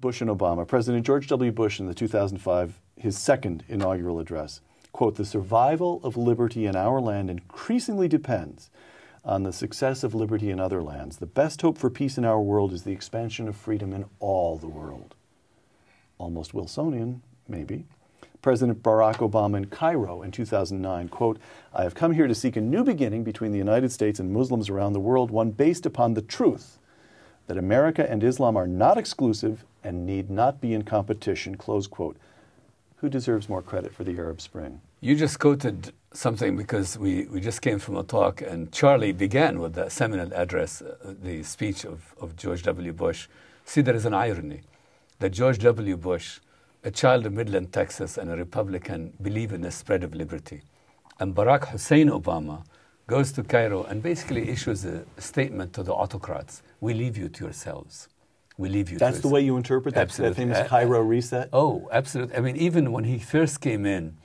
Bush and Obama. President George W. Bush in the 2005, his second inaugural address, quote, "The survival of liberty in our land increasingly depends on the success of liberty in other lands. The best hope for peace in our world is the expansion of freedom in all the world." Almost Wilsonian, maybe. President Barack Obama in Cairo in 2009, quote, "I have come here to seek a new beginning between the United States and Muslims around the world, one based upon the truth that America and Islam are not exclusive and need not be in competition," close quote. Who deserves more credit for the Arab Spring? You just quoted something because we just came from a talk, and Charlie began with the seminal address, the speech of George W. Bush. See, there is an irony that George W. Bush, a child of Midland, Texas, and a Republican, believe in the spread of liberty. And Barack Hussein Obama goes to Cairo and basically issues a statement to the autocrats. We leave you to yourselves. We leave you to yourselves. That's the way you interpret that famous Cairo reset? Oh, absolutely. I mean, even when he first came in,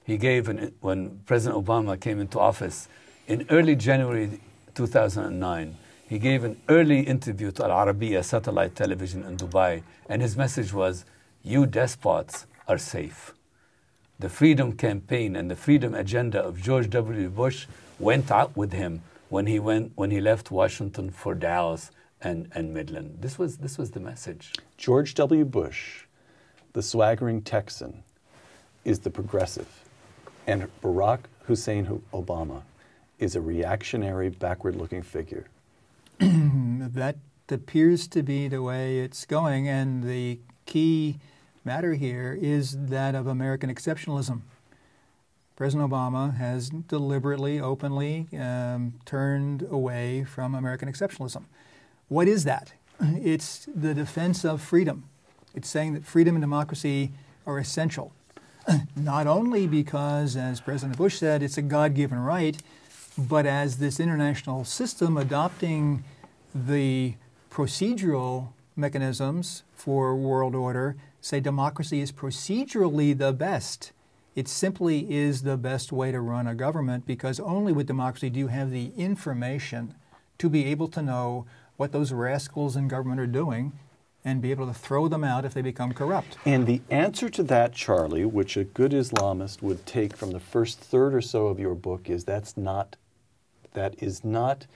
he gave, when President Obama came into office in early January 2009, he gave an early interview to Al Arabiya satellite television in Dubai, and his message was, "You despots are safe." The freedom campaign and the freedom agenda of George W. Bush went out with him when he left Washington for Dallas and Midland. This was the message. George W. Bush, the swaggering Texan, is the progressive, and Barack Hussein Obama is a reactionary, backward-looking figure. That appears to be the way it's going, and the key matter here is that of American exceptionalism. President Obama has deliberately, openly turned away from American exceptionalism. What is that? It's the defense of freedom. It's saying that freedom and democracy are essential, not only because, as President Bush said, it's a God-given right, but as this international system adopting the procedural mechanisms for world order say democracy is procedurally the best. It simply is the best way to run a government, because only with democracy do you have the information to be able to know what those rascals in government are doing and be able to throw them out if they become corrupt. And the answer to that, Charlie, which a good Islamist would take from the first third or so of your book, is that is not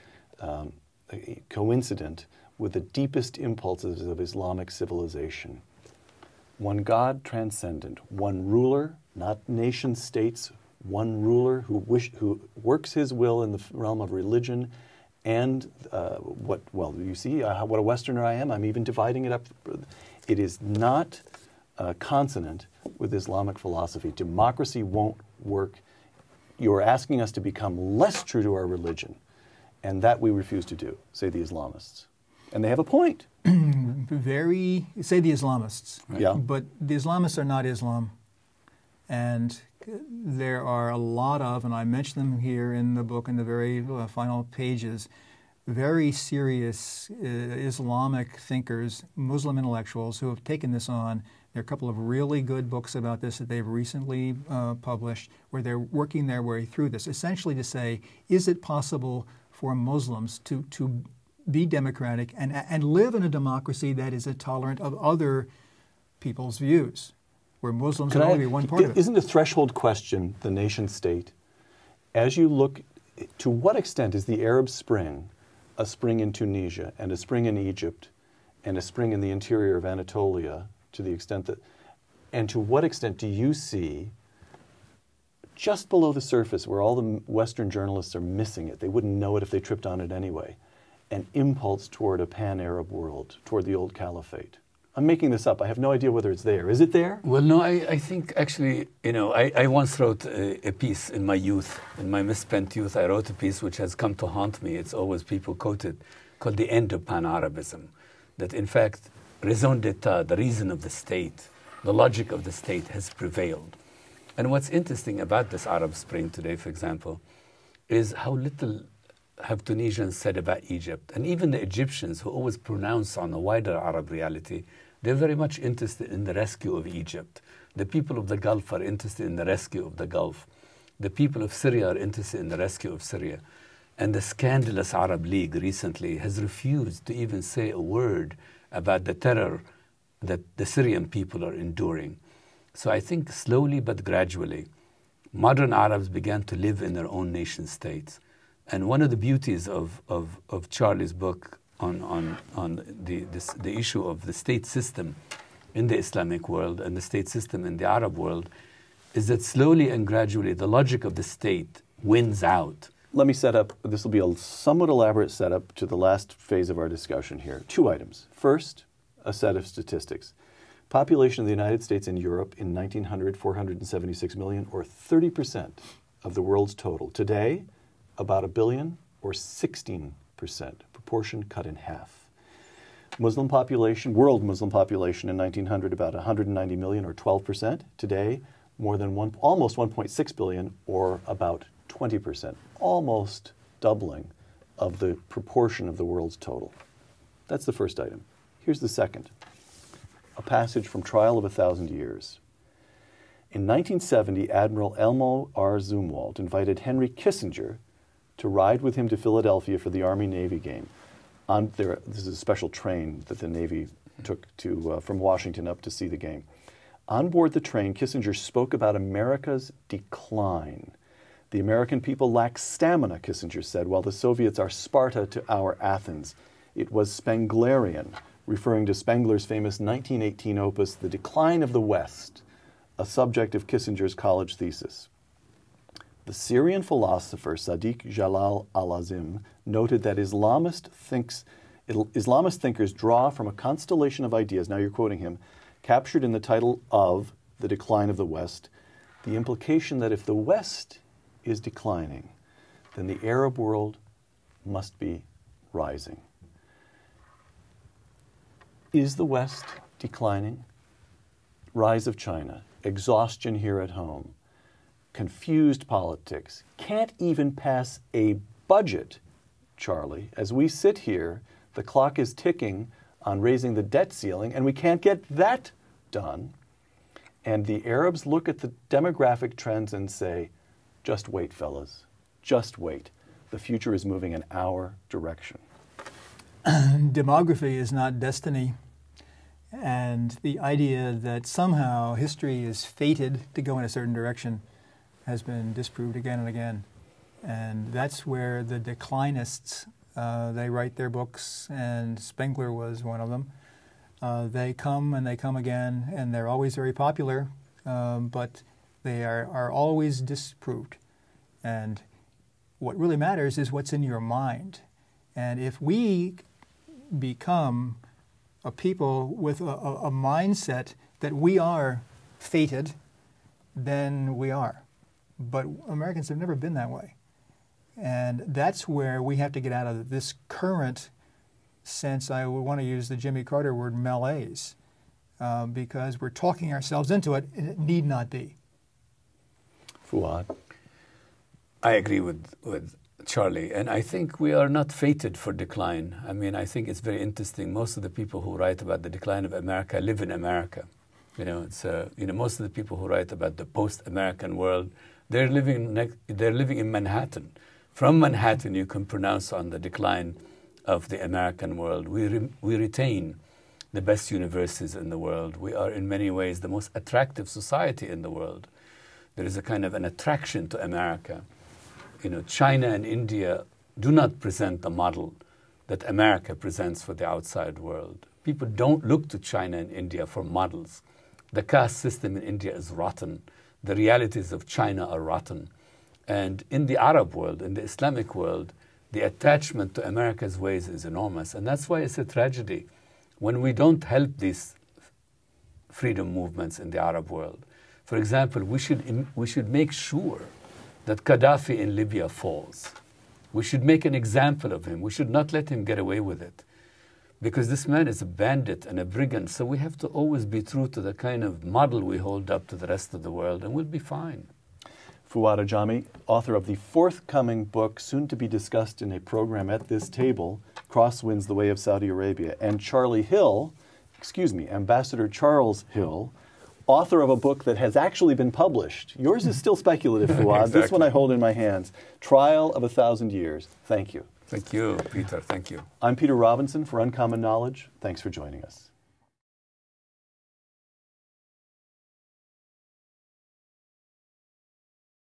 coincident with the deepest impulses of Islamic civilization. One God transcendent, one ruler, not nation states, one ruler who works his will in the realm of religion, and you see what a Westerner I am. I'm even dividing it up. It is not consonant with Islamic philosophy. Democracy won't work. You're asking us to become less true to our religion, and that we refuse to do, say the Islamists. And they have a point. Say the Islamists. Right? Yeah. But the Islamists are not Islam. And there are a lot of, and I mention them here in the book in the very final pages, very serious Islamic thinkers, Muslim intellectuals who have taken this on. There are a couple of really good books about this that they've recently published where they're working their way through this, essentially to say, is it possible for Muslims to be democratic and live in a democracy that is tolerant of other people's views, where Muslims can only be one part of it? Isn't the threshold question the nation state? As you look, to what extent is the Arab Spring a spring in Tunisia and a spring in Egypt and a spring in the interior of Anatolia, to the extent that, and to what extent do you see, just below the surface where all the Western journalists are missing it, they wouldn't know it if they tripped on it anyway, an impulse toward a pan-Arab world, toward the old caliphate? I'm making this up. I have no idea whether it's there. Is it there? Well, no, I think actually, I once wrote a piece in my youth, in my misspent youth. I wrote a piece which has come to haunt me. It's always people quote it, called The End of Pan-Arabism. That in fact, raison d'etat, the reason of the state, the logic of the state has prevailed. And what's interesting about this Arab Spring today, for example, is how little have Tunisians said about Egypt. And even the Egyptians, who always pronounce on a wider Arab reality, they're very much interested in the rescue of Egypt. The people of the Gulf are interested in the rescue of the Gulf. The people of Syria are interested in the rescue of Syria. And the scandalous Arab League recently has refused to even say a word about the terror that the Syrian people are enduring. So I think slowly but gradually, modern Arabs began to live in their own nation states. And one of the beauties of Charlie's book on the issue of the state system in the Islamic world and the state system in the Arab world is that slowly and gradually the logic of the state wins out. Let me set up, this will be a somewhat elaborate setup to the last phase of our discussion here. 2 items. First, a set of statistics. Population of the United States and Europe in 1900, 476 million, or 30% of the world's total. Today, about 1 billion, or 16%, proportion cut in half. Muslim population, world Muslim population in 1900, about 190 million, or 12%. Today, more than almost 1.6 billion, or about 20%, almost doubling of the proportion of the world's total. That's the first item. Here's the second, a passage from Trial of 1,000 Years. In 1970, Admiral Elmo R. Zumwalt invited Henry Kissinger to ride with him to Philadelphia for the Army-Navy game. This is a special train that the Navy took from Washington up to see the game. On board the train, Kissinger spoke about America's decline. The American people lack stamina, Kissinger said, while the Soviets are Sparta to our Athens. It was Spenglerian, referring to Spengler's famous 1918 opus, The Decline of the West, a subject of Kissinger's college thesis. The Syrian philosopher Sadiq Jalal al-Azim noted that Islamist thinkers draw from a constellation of ideas, now you're quoting him, captured in the title of The Decline of the West, the implication that if the West is declining, then the Arab world must be rising. Is the West declining? Rise of China, exhaustion here at home, confused politics, can't even pass a budget, Charlie. As we sit here, the clock is ticking on raising the debt ceiling, and we can't get that done. And the Arabs look at the demographic trends and say, just wait, fellas, just wait. The future is moving in our direction. Demography is not destiny. And the idea that somehow history is fated to go in a certain direction has been disproved again and again. And that's where the declinists, they write their books, and Spengler was one of them. They come and they come again, and they're always very popular, but they are always disproved. And what really matters is what's in your mind. And if we become a people with a mindset that we are fated, then we are. But Americans have never been that way. And that's where we have to get out of this current sense, I would want to use the Jimmy Carter word, malaise, because we're talking ourselves into it, and it need not be. Fouad? I agree with Charlie, and I think we are not fated for decline. I mean, I think it's very interesting. Most of the people who write about the decline of America live in America. You know, it's most of the people who write about the post-American world, they're living in Manhattan. From Manhattan, you can pronounce on the decline of the American world. We retain the best universities in the world. We are in many ways the most attractive society in the world. There is a kind of an attraction to America. You know, China and India do not present the model that America presents for the outside world. People don't look to China and India for models. The caste system in India is rotten. The realities of China are rotten. And in the Arab world, in the Islamic world, the attachment to America's ways is enormous. And that's why it's a tragedy when we don't help these freedom movements in the Arab world. For example, we should make sure that Gaddafi in Libya falls. We should make an example of him. We should not let him get away with it, because this man is a bandit and a brigand. So we have to always be true to the kind of model we hold up to the rest of the world, and we'll be fine. Fouad Ajami, author of the forthcoming book, soon to be discussed in a program at this table, Crosswinds, The Way of Saudi Arabia, and Ambassador Charles Hill, author of a book that has actually been published. Yours is still speculative, Fouad. Exactly. This one I hold in my hands. Trial of 1,000 Years. Thank you. Thank you, Peter. Thank you. I'm Peter Robinson for Uncommon Knowledge. Thanks for joining us.